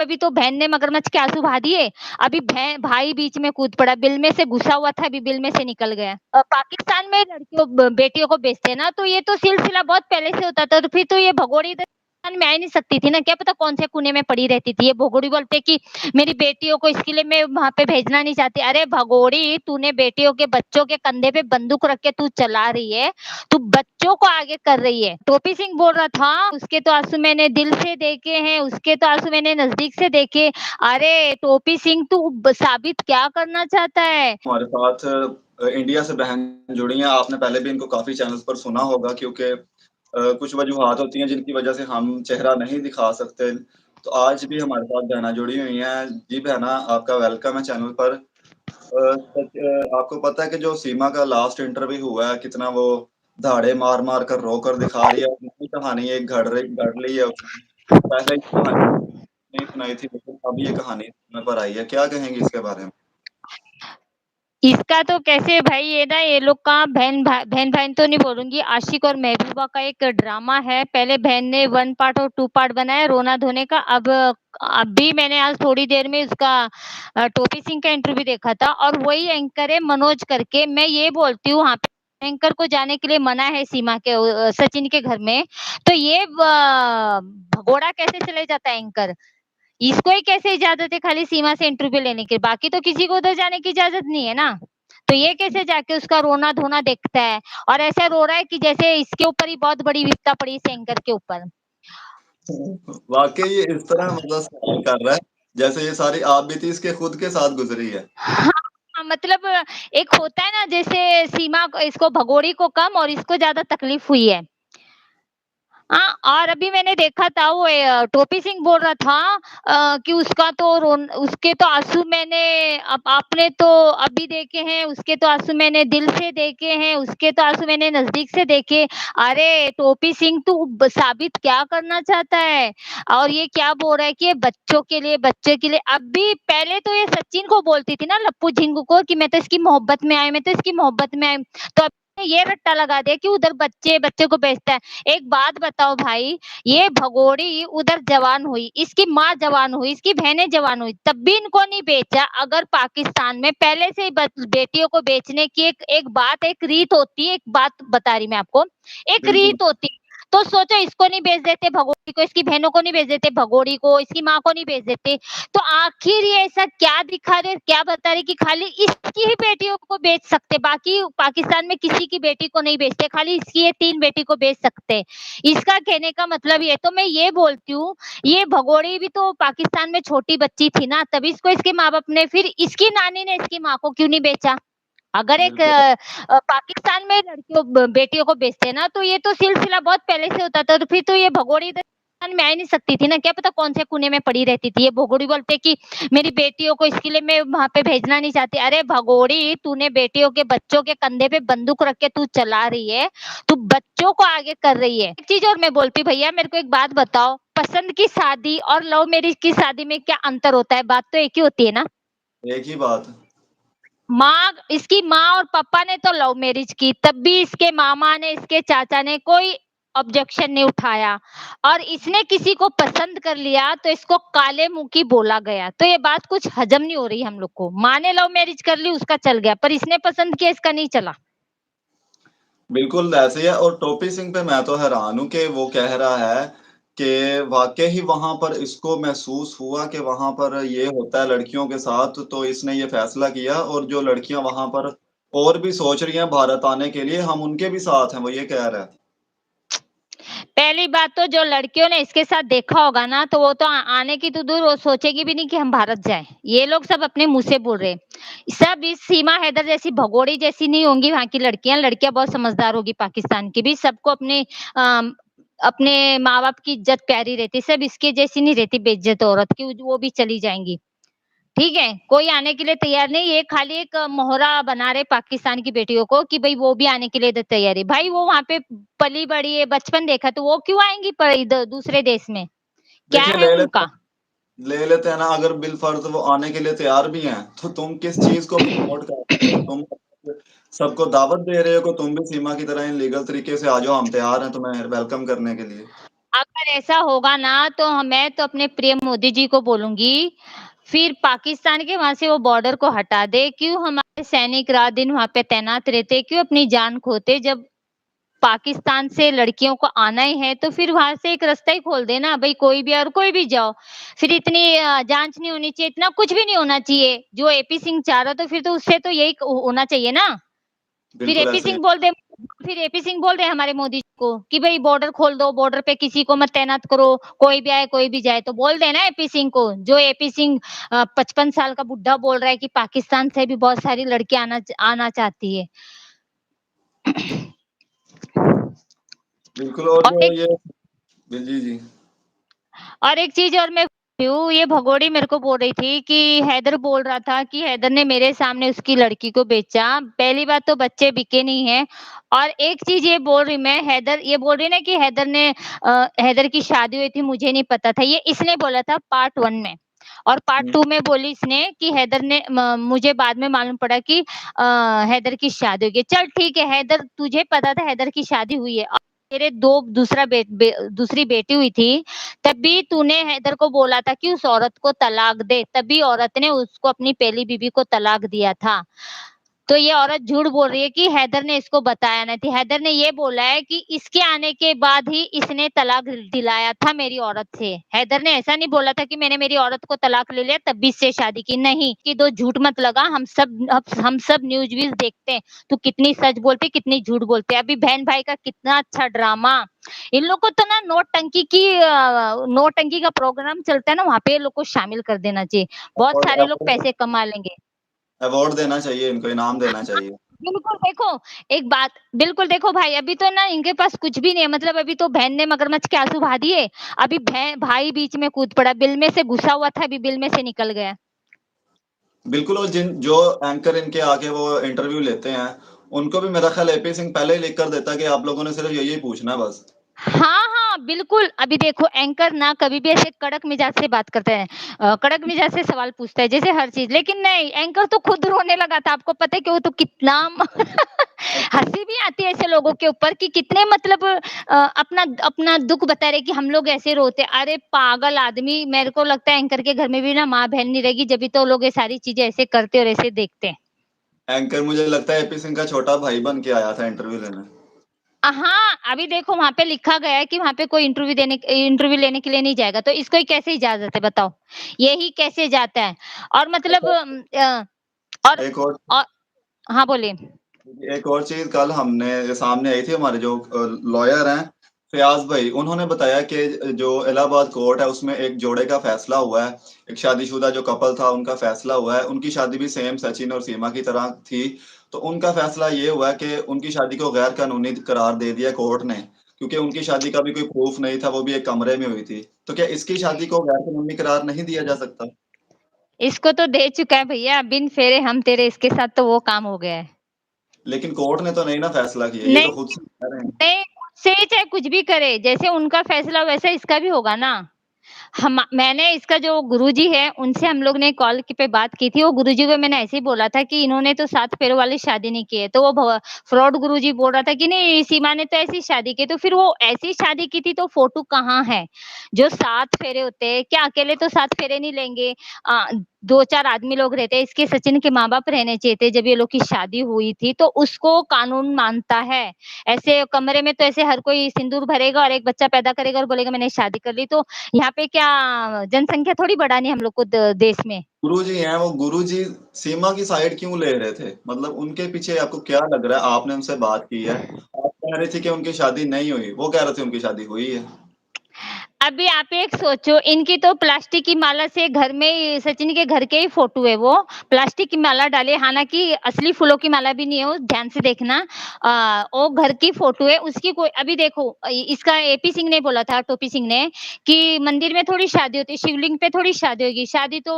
अभी तो बहन ने मगरमच्छ के आँसू बहा दिए, अभी भाई बीच में कूद पड़ा, बिल में से घुसा हुआ था, अभी बिल में से निकल गया। पाकिस्तान में लड़कियों बेटियों को बेचते हैं ना, तो ये तो सिलसिला बहुत पहले से होता था, तो फिर तो ये भगोड़ी में आ ही नहीं सकती थी ना, क्या पता कौन से कोने में पड़ी रहती थी। ये भगोड़ी बोलते कि मेरी बेटियों को इसके लिए मैं वहां पे भेजना नहीं चाहती। अरे भगोड़ी, तूने बेटियों के बच्चों के कंधे पे बंदूक रख के तू चला रही है, तू बच्चों को आगे कर रही है। टोपी सिंह बोल रहा था उसके तो आंसू मैंने दिल से देखे हैं, उसके तो आंसू मैंने नजदीक से देखे। अरे टोपी सिंह, तू साबित क्या करना चाहता है? हमारे साथ इंडिया से बहन जुड़ी हैं। आपने पहले भी इनको काफ़ी चैनल्स पर सुना होगा क्योंकि कुछ वजूहात होती हैं जिनकी वजह से हम चेहरा नहीं दिखा सकते। तो आज भी हमारे साथ बहना जुड़ी हुई हैं। जी बहना, आपका वेलकम है चैनल पर। आपको पता है कि जो सीमा का लास्ट इंटरव्यू हुआ है, कितना वो धाड़े मार-मार कर रो कर दिखा रही है। अपनी कहानी एक गढ़ ली है उसने। पहले ये कहानी नहीं सुनाई थी, लेकिन अब ये कहानी सुनने पर आई है। क्या कहेंगी इसके बारे में? इसका तो कैसे भाई, ये ना ये लोग का बहन तो नहीं बोलूंगी, आशिक और महबूबा का एक ड्रामा है। पहले बहन ने 1 पार्ट और 2 पार्ट बनाया रोना धोने का। अब भी मैंने आज थोड़ी देर में उसका टोपी सिंह का इंटरव्यू देखा था, और वही एंकर है मनोज करके। मैं ये बोलती हूँ, वहां पे एंकर को जाने के लिए मना है सीमा के सचिन के घर में, तो ये भगोड़ा कैसे चले जाता है एंकर? इसको ही कैसे इजाजत है खाली सीमा से इंटरव्यू लेने की? बाकी तो किसी को उधर जाने की इजाजत नहीं है ना। तो ये कैसे जाके उसका रोना धोना देखता है, और ऐसा रो रहा है कि जैसे इसके ऊपर ही बहुत बड़ी विपदा पड़ी इस एंकर के ऊपर। वाकई ये इस तरह मतलब सवाल कर रहा है जैसे ये सारी आपबीती इसके खुद के साथ गुजरी है। हाँ, मतलब एक होता है ना, जैसे सीमा इसको भगोड़ी को कम और इसको ज्यादा तकलीफ हुई है। हाँ, और अभी मैंने देखा था वो टोपी सिंह बोल रहा था कि उसके तो आंसू मैंने आपने तो अभी देखे हैं, उसके तो आंसू मैंने दिल से देखे हैं, उसके तो आंसू मैंने नजदीक से देखे। अरे टोपी सिंह, तू साबित क्या करना चाहता है? और ये क्या बोल रहा है कि ये बच्चे के लिए। अभी पहले तो ये सचिन को बोलती थी ना, लप्पू झिंगू को, कि मैं तो इसकी मोहब्बत में आई, मैं तो इसकी मोहब्बत में आई। तो अब ये रट्टा लगा दिया कि उधर बच्चे को बेचता है। एक बात बताओ भाई, ये भगोड़ी उधर जवान हुई, इसकी माँ जवान हुई, इसकी बहनें जवान हुई, तब भी इनको नहीं बेचा। अगर पाकिस्तान में पहले से ही बेटियों को बेचने की एक रीत होती है, एक बात बता रही मैं आपको, एक बिल्कुल। रीत होती, तो सोचो इसको नहीं बेच देते भगोड़ी को, इसकी बहनों को नहीं बेच देते भगोड़ी को, इसकी माँ को नहीं बेच देते। तो आखिर ये ऐसा क्या दिखा रहे, क्या बता रहे कि खाली इसकी ही बेटियों को बेच सकते, बाकी पाकिस्तान में किसी की बेटी को नहीं बेचते, खाली इसकी ये 3 बेटी को बेच सकते। इसका कहने का मतलब ये, तो मैं ये बोलती हूँ, ये भगोड़ी भी तो पाकिस्तान में छोटी बच्ची थी ना, तभी इसको इसके माँ बाप ने, फिर इसकी नानी ने इसकी माँ को क्यों नहीं बेचा? अगर एक बिल्कुल। पाकिस्तान में बेटियों को बेचते हैं ना, तो ये तो सिलसिला बहुत पहले से होता था, तो फिर तो ये भगोड़ी में आ ही नहीं सकती थी ना, क्या पता कौन से कोने में पड़ी रहती थी। ये भगोड़ी बोलते कि मेरी बेटियों को इसके लिए मैं वहां पे भेजना नहीं चाहती। अरे भगोड़ी, तूने बेटियों के बच्चों के कंधे पे बंदूक रख के तू चला रही है, तू बच्चों को आगे कर रही है। एक चीज और मैं बोलती, भैया मेरे को एक बात बताओ, पसंद की शादी और लव मैरिज की शादी में क्या अंतर होता है? बात तो एक ही होती है ना। एक ही बात। इसकी माँ और पापा ने तो लव मैरिज की, तब भी इसके मामा ने, इसके चाचा ने कोई ऑब्जेक्शन नहीं उठाया, और इसने किसी को पसंद कर लिया तो इसको काले मुंह की बोला गया। तो ये बात कुछ हजम नहीं हो रही हम लोग को। माँ ने लव मैरिज कर ली, उसका चल गया, पर इसने पसंद किया, इसका नहीं चला। बिल्कुल ऐसे ही है और टोपी सिंह पे मैं तो हैरान हूँ कि वो कह रहा है कि वाक़ई ही वहाँ पर इसको महसूस हुआ कि वहाँ पर ये होता है लड़कियों के साथ, तो इसने ये फ़ैसला किया और जो लड़कियाँ वहाँ पर और भी सोच रही हैं भारत आने के लिए, हम उनके भी साथ हैं, वो ये कह रहा है। पहली बात तो जो लड़कियों ने इसके साथ देखा होगा ना, तो वो तो आने की तो दूर, वो सोचेगी भी नहीं कि हम भारत जाएं। ये लोग सब अपने मुंह से बोल रहे हैं। सब इस सीमा हैदर जैसी भगोड़ी जैसी नहीं होंगी वहां की लड़कियां। लड़कियां बहुत समझदार होगी पाकिस्तान की भी, सबको अपने माँ बाप की इज्जत प्यारी रहती, सब इसके जैसी नहीं रहती बेइज्जत औरत की, वो भी चली जाएंगी। ठीक है, कोई आने के लिए तैयार नहीं, ये खाली एक मोहरा बना रहे पाकिस्तान की बेटियों को कि भाई वो भी आने के लिए तैयार है। भाई वो वहां पे पली बड़ी है, बचपन देखा, तो वो क्यों आएंगी पर इधर दूसरे देश में? क्या देखिए है उनका? ले लेते हैं ना अगर बिलफ़र्ज़ वो आने के लिए तैयार भी हैं, तो तुम किस चीज़ को प्रमोट कर रहे हो? तुम सबको दावत दे रहे हो कि तुम भी सीमा की तरह इन लीगल तरीके से आ जाओ, हम तैयार हैं तुम्हें वेलकम करने के लिए। अगर ऐसा होगा ना तो मैं तो अपने प्रिय मोदी जी को बोलूँगी, फिर पाकिस्तान के वहाँ से वो बॉर्डर को हटा दे, क्यों हमारे सैनिक रात-दिन वहाँ पे तैनात रहते, क्यों अपनी जान खोते जब पाकिस्तान से लड़कियों को आना ही है, तो फिर वहाँ से एक रास्ता ही खोल देना, भई कोई भी और कोई भी जाओ। फिर इतनी जाँच नहीं होनी चाहिए, इतना कुछ भी नहीं होना चाहिए। जो एपी सिंह चाह रहा तो फिर तो उससे तो यही होना चाहिए ना। फिर बिल्कुल एपी ऐसे सिंह बोल दे फिर एपी सिंह बोल दे हमारे मोदी जी को कि भई बॉर्डर खोल दो, बॉर्डर पे किसी को मत तैनात करो, कोई भी आए, कोई भी जाए, तो बोल देना एपी सिंह को। जो एपी सिंह 55 साल का बुड्ढा बोल रहा है कि पाकिस्तान से भी बहुत सारी लड़कियाँ आना चाहती है। बिल्कुल और और जो एक ये जी, जी। और एक चीज़ और मैं हूँ, ये भगोड़ी मेरे को बोल रही थी कि हैदर बोल रहा था कि हैदर ने मेरे सामने उसकी लड़की को बेचा। पहली बात तो बच्चे बिके नहीं हैं और एक चीज़ ये बोल रही मैं हैदर ये बोल रही ना कि हैदर की शादी हुई थी, मुझे नहीं पता था। ये इसने बोला था पार्ट 1 में और पार्ट हुँ, 2 में बोली इसने कि हैदर ने मुझे बाद में मालूम पड़ा कि हैदर की शादी हो गई। चल ठीक है, हैदर तुझे पता था हैदर की शादी हुई है और तेरे 2 दूसरी बेटी हुई थी, तब भी तूने हैदर को बोला था कि उस औरत को तलाक दे, तभी औरत ने उसको अपनी पहली बीवी को तलाक दिया था। तो ये औरत झूठ बोल रही है कि हैदर ने इसको बताया नहीं थी। हैदर ने ये बोला है कि इसके आने के बाद ही इसने तलाक दिलाया था मेरी औरत से। हैदर ने ऐसा नहीं बोला था कि मैंने मेरी औरत को तलाक ले लिया तब भी इससे शादी की, नहीं। कि दो झूठ मत लगा, हम सब न्यूज़-व्यूज़ देखते हैं। तू कितनी सच बोलती, कितनी झूठ बोलती है। अभी बहन भाई का कितना अच्छा ड्रामा। इन लोग को तो ना नोटंकी का प्रोग्राम चलता है ना, वहाँ पे ये लोग को शामिल कर देना चाहिए। बहुत अवार्ड सारे लोग अवार्ड पैसे कमा लेंगे। अवार्ड देना चाहिए इनको, इनाम देना हाँ, चाहिए। बिल्कुल देखो, एक बात बिल्कुल देखो भाई, अभी तो ना इनके पास कुछ भी नहीं है, मतलब अभी तो बहन ने मगरमच्छ के आँसू बहा दिए, अभी भाई बीच में कूद पड़ा, बिल में से घुसा हुआ था, अभी बिल में से निकल गया। बिल्कुल और जो एंकर इनके आके वो इंटरव्यू लेते हैं, उनको भी मेरा ख़्याल एपी सिंह पहले ही लिख कर देता कि आप लोगों ने सिर्फ़ यही पूछना है बस। हाँ, हाँ, बिल्कुल। अभी देखो एंकर ना कभी भी ऐसे कड़क मिजाज से बात करते हैं। कड़क मिजाज से सवाल पूछता है, जैसे हर चीज़। लेकिन नहीं, एंकर तो खुद रोने लगा था। आपको पता है कि वो तो कितना हँसी भी आती है ऐसे लोगों के ऊपर कि कितने मतलब अपना अपना दुःख बता रहे कि हम लोग ऐसे रोते। अरे पागल आदमी! मेरे को लगता है एंकर के घर में भी ना माँ-बहन नहीं रहेगी, जभी तो लोग ये सारी चीज़ें ऐसे करते और ऐसे देखते हैं। एंकर मुझे लगता है एपी सिंह का छोटा भाई बन के आया था इंटरव्यू लेने। हाँ, अभी देखो वहाँ पे लिखा गया है कि वहाँ पे कोई इंटरव्यू लेने के लिए नहीं जाएगा, तो इसको ही कैसे इजाज़त है बताओ? ये ही कैसे जाता है? और मतलब और एक और औ हाँ, बोलिए। एक और चीज़ कल हमने सामने आई थी हमारे जो लॉयर हैं, फ़याज़ भाई, उन्होंने बताया कि जो इलाहाबाद कोर्ट है उसमें एक जोड़े का फ़ैसला हुआ है, एक शादीशुदा जो कपल था उनका फ़ैसला हुआ है, उनकी शादी भी सेम सचिन और सीमा की तरह थी। तो उनका फ़ैसला ये हुआ है कि उनकी शादी को गैर कानूनी करार दे दिया कोर्ट ने, क्योंकि उनकी शादी का भी कोई प्रूफ़ नहीं था, वो भी एक कमरे में हुई थी। तो क्या इसकी शादी को गैर कानूनी करार नहीं दिया जा सकता? इसको तो दे चुका है भैया, बिन फेरे हम तेरे, इसके साथ तो वो काम हो गया है। लेकिन कोर्ट ने तो नहीं ना फ़ैसला किया, ये नहीं, तो खुद से कह रहे हैं। नहीं, मुझसे ही चाहे कुछ भी करे, जैसे उनका फैसला वैसा इसका भी होगा ना। मैंने इसका जो गुरुजी है, उनसे हम लोग ने कॉल पे बात की थी। वो गुरुजी को मैंने ऐसे ही बोला था कि इन्होंने तो 7 फेरों वाली शादी नहीं की है। तो वो फ्रॉड गुरुजी बोल रहा था कि नहीं सीमा ने तो ऐसी शादी की। तो फिर वो ऐसी शादी की थी तो फ़ोटो कहाँ है? जो 7 फेरे होते हैं, क्या अकेले तो 7 फेरे नहीं लेंगे? 2-4 आदमी लोग रहते हैं। इसके सचिन के माँ-बाप रहने चाहिए थे जब ये लोग की शादी हुई थी, तो उसको कानून मानता है। ऐसे कमरे में तो ऐसे हर कोई सिंदूर भरेगा और एक बच्चा पैदा करेगा और बोलेगा मैंने शादी कर ली। तो यहाँ पे क्या जनसंख्या थोड़ी बढ़ानी है हम लोग को देश में। गुरुजी हैं, वो गुरुजी सीमा की साइड क्यों ले रहे थे? मतलब उनके पीछे आपको क्या लग रहा है? आपने उनसे बात की है, आप कह रही थी कि उनकी शादी नहीं हुई, वो कह रहे थे उनकी शादी हुई है। अभी आप एक सोचो, इनकी तो प्लास्टिक की माला से घर में सचिन के घर के ही फोटो है वो, प्लास्टिक की माला डाली, हालाँकि असली फूलों की माला भी नहीं है वो, ध्यान से देखना। वो घर की फोटो है, उसकी कोई अभी देखो इसका एपी सिंह ने बोला था, टोपी सिंह ने कि मंदिर में थोड़ी शादी होती है, शिवलिंग पे थोड़ी शादी होगी, शादी तो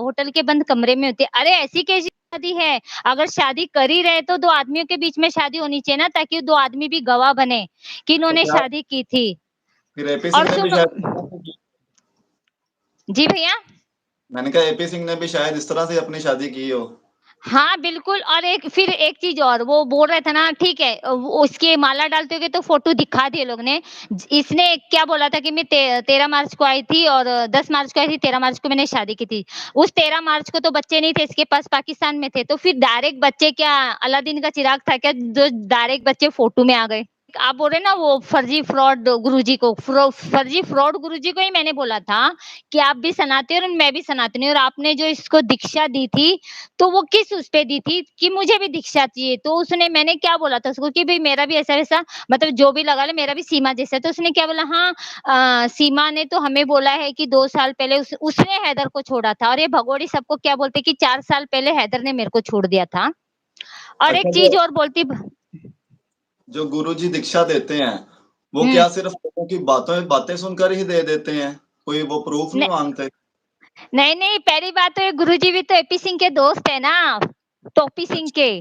होटल के बंद कमरे में होती है। अरे ऐसी कैसी शादी है? अगर शादी कर ही रहे तो 2 आदमियों के बीच में शादी होनी चाहिए ना, ताकि 2 आदमी भी गवाह बने कि तो इन्होंने क्या शादी की थी। फिर एपी और सिंह ने भी सुनो शायद इस तरह से की जी भैया? मैंने कहा एपी सिंह ने भी शायद इस तरह से अपनी शादी की हो। हाँ, बिल्कुल और एक चीज़ और वो बोल रहा था ना ठीक है वो उसकी माला डालते हुए तो फ़ोटो दिखा दिए लोग ने। इसने क्या बोला था कि मैं 13 मार्च को आई थी और 10 मार्च को आई थी, 13 मार्च को मैंने शादी की थी। उस 13 मार्च को तो बच्चे नहीं थे इसके पास पाकिस्तान में थे, तो फिर डायरेक्ट बच्चे क्या अलादीन का चिराग था क्या जो डायरेक्ट बच्चे फ़ोटो में आ गए। आप बोल रहे हैं ना वो फर्जी फ्रॉड गुरुजी को, फर्जी फ्रॉड गुरुजी को ही मैंने बोला था कि आप भी सनातन और मैं भी सनातनी और आपने जो इसको दीक्षा दी थी, तो वो किस उस पे दी थी कि मुझे भी दीक्षा चाहिए। तो उसने मैंने क्या बोला था उसको कि भई मेरा भी ऐसा-वैसा मतलब जो भी लगा ले मेरा भी सीमा जैसा है। तो उसने क्या बोला हाँ सीमा ने तो हमें बोला है कि 2 साल पहले उसने हैदर को छोड़ा था और ये भगोड़ी सबको क्या बोलते हैं कि 4 साल पहले हैदर ने मेरे को छोड़ दिया था। और एक अच्छा चीज़ और बोलती जो गुरुजी दीक्षा देते हैं, वो हुँ। क्या सिर्फ़ लोगों की बातें सुनकर ही दे देते हैं? कोई वो प्रूफ़ न नहीं माँगते? नहीं, पहली बात तो ये गुरुजी भी तो एपी सिंह के दोस्त है ना, टोपी सिंह अच्छा, के।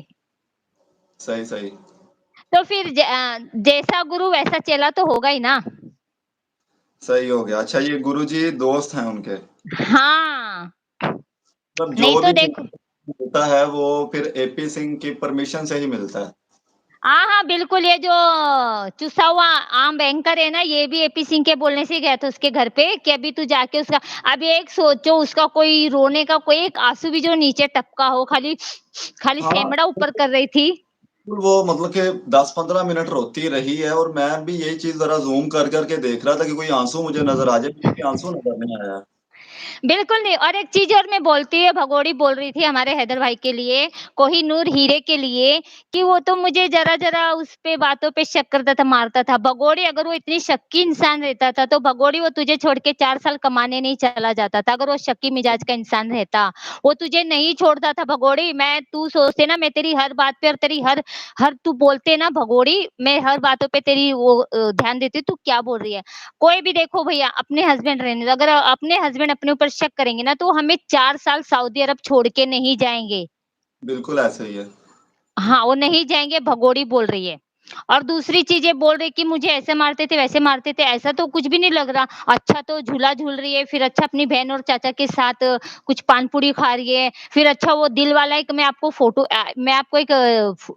सही, सही। तो फिर जैसा गुरु वैसा चेला तो होगा ही ना। सही हो गया। अच्छा ये गुरुजी दोस्त हैं उनके। हाँ, मतलब नहीं जो तो भी देखो मिलता है वो फिर एपी सिंह की परमिशन से ही मिलता है। हाँ, बिल्कुल ये जो चुसा हुआ आम बैंकर है ना, ये भी एपी सिंह के बोलने से ही गया था उसके घर पे कि अभी तू जाके उसका अब एक सोचो उसका कोई रोने का कोई एक आँसू भी जो नीचे टपका हो, खाली खाली हाँ, सेमड़ा ऊपर कर रही थी। वो मतलब कि 10-15 मिनट रोती रही है और मैं भी यही चीज़ ज़रा ज़ूम कर के देख रहा था कि कोई आँसू मुझे नज़र आ जाए, लेकिन आँसू नज़र नहीं आया। बिल्कुल नहीं और एक चीज़ और मैं बोलती है भगोड़ी बोल रही थी हमारे हैदर भाई के लिए, कोहिनूर हीरे के लिए कि वो तो मुझे ज़रा-ज़रा उस पे बातों पे शक करता था, मारता था। भगोड़ी अगर वो इतनी शक्की इंसान रहता था, तो भगोड़ी वो तुझे छोड़ के 4 साल कमाने नहीं चला जाता था, अगर वो शक्की मिजाज का इंसान रहता। वो तुझे नहीं छोड़ता था भगोड़ी, तू सोचते ना मैं तेरी हर बात पे और तेरी हर हर तू बोलते ना भगोड़ी, मैं हर बातों पे तेरी वो ध्यान देती हूँ, तू क्या बोल रही है। कोई भी देखो भैया अपने हस्बैंड रहने दो, अगर अपने हस्बैंड अपने ऊपर शक करेंगे ना, तो हमें 4 साल सऊदी अरब छोड़ के नहीं जाएँगे। बिल्कुल ऐसे ही है। हाँ, वो नहीं जाएँगे भगोड़ी बोल रही है। और दूसरी चीज़ ये बोल रही है कि मुझे ऐसे मारते थे, वैसे मारते थे, ऐसा तो कुछ भी नहीं लग रहा। अच्छा तो झूला झूल रही है, फिर अच्छा अपनी बहन और चाचा के साथ कुछ पान-पूरी खा रही है, फिर अच्छा वो दिल वाला एक मैं आपको एक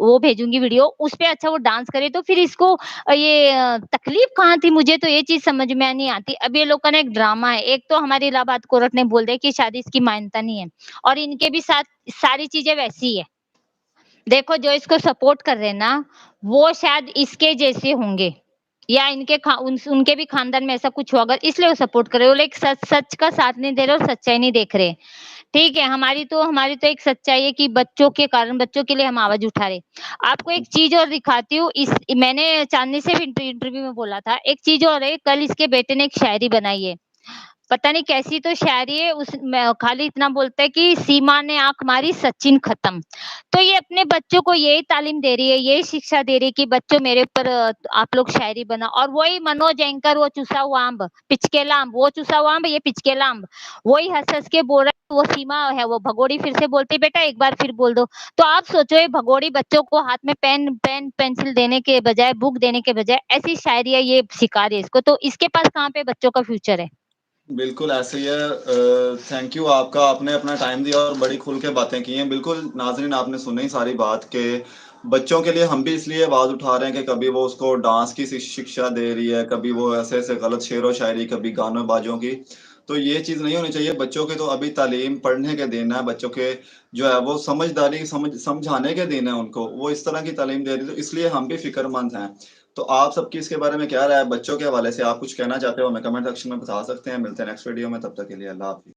वो भेजूँगी वीडियो, उसपे अच्छा वो डांस करे तो फिर इसको तकलीफ कहाँ थी? मुझे तो ये चीज़ समझ में नहीं आती। अब ये लोग का ना एक ड्रामा है, एक तो हमारी इलाहाबाद कोर्ट ने बोल दिया कि शादी इसकी मान्यता नहीं है और इनके भी साथ सारी चीज़ें वैसी ही है। देखो जो इसको सपोर्ट कर रहे हैं ना, वो शायद इसके जैसे होंगे या उनके भी खानदान में ऐसा कुछ होगा इसलिए वो सपोर्ट कर रहे हैं। वो लोग सच सच का साथ नहीं दे रहे और सच्चाई नहीं देख रहे। ठीक है, हमारी तो एक सच्चाई है कि बच्चों के कारण बच्चों के लिए हम आवाज़ उठा रहे। आपको एक चीज़ और दिखाती हूँ मैंने चाँदनी से भी इंटरव्यू में बोला था। एक चीज़ और है, कल इसके बेटे ने एक शायरी बनाई है। पता नहीं कैसी तो शायरी है खाली इतना बोलता है कि सीमा ने आँख मारी सचिन खत्म। तो ये अपने बच्चों को यही तालीम दे रही है, यही शिक्षा दे रही है कि बच्चों मेरे ऊपर आप लोग शायरी बनाओ और वही मनोज एंकर वो चूसा हुआ आम्ब, पिचकेला आम्ब, वो चूसा हुआ आम्ब, ये पिचकेला आम्ब। वही हँस-हँस के बोल रहा है, वो सीमा है, वो भगोड़ी फिर से बोलती है, "बेटा एक बार फिर बोल दो।" तो आप सोचो ये भगोड़ी बच्चों को हाथ में पेंसिल देने के बजाय, बुक देने के बजाय ऐसी शायरियाँ ये सिखा रही है इसको, तो इसके पास कहाँ पे बच्चों का फ्यूचर है? बिल्कुल ऐसे ही है थैंक यू आपका आपने अपना टाइम दिया और बड़ी खुल के बातें की हैं। बिल्कुल नाज़रीन आपने सुनी सारी बात कि बच्चों के लिए हम भी इसलिए आवाज़ उठा रहे हैं कि कभी वो उसको डांस की शिक्षा दे रही है, कभी वो ऐसे-ऐसे गलत शेरो-शायरी, कभी गानों-बाजों की। तो ये चीज़ नहीं होनी चाहिए। बच्चों के तो अभी तालीम पढ़ने के दिन है, बच्चों के जो है वो समझाने के दिन है उनको। वो इस तरह की तालीम दे रही है, तो इसलिए हम भी फ़िक्रमंद हैं। तो आप सबकी इसके बारे में क्या राय है? बच्चों के हवाले से आप कुछ कहना चाहते हो हमें कमेंट सेक्शन में बता सकते हैं। मिलते हैं नेक्स्ट वीडियो में, तब तक के लिए अल्लाह हाफ़िज़।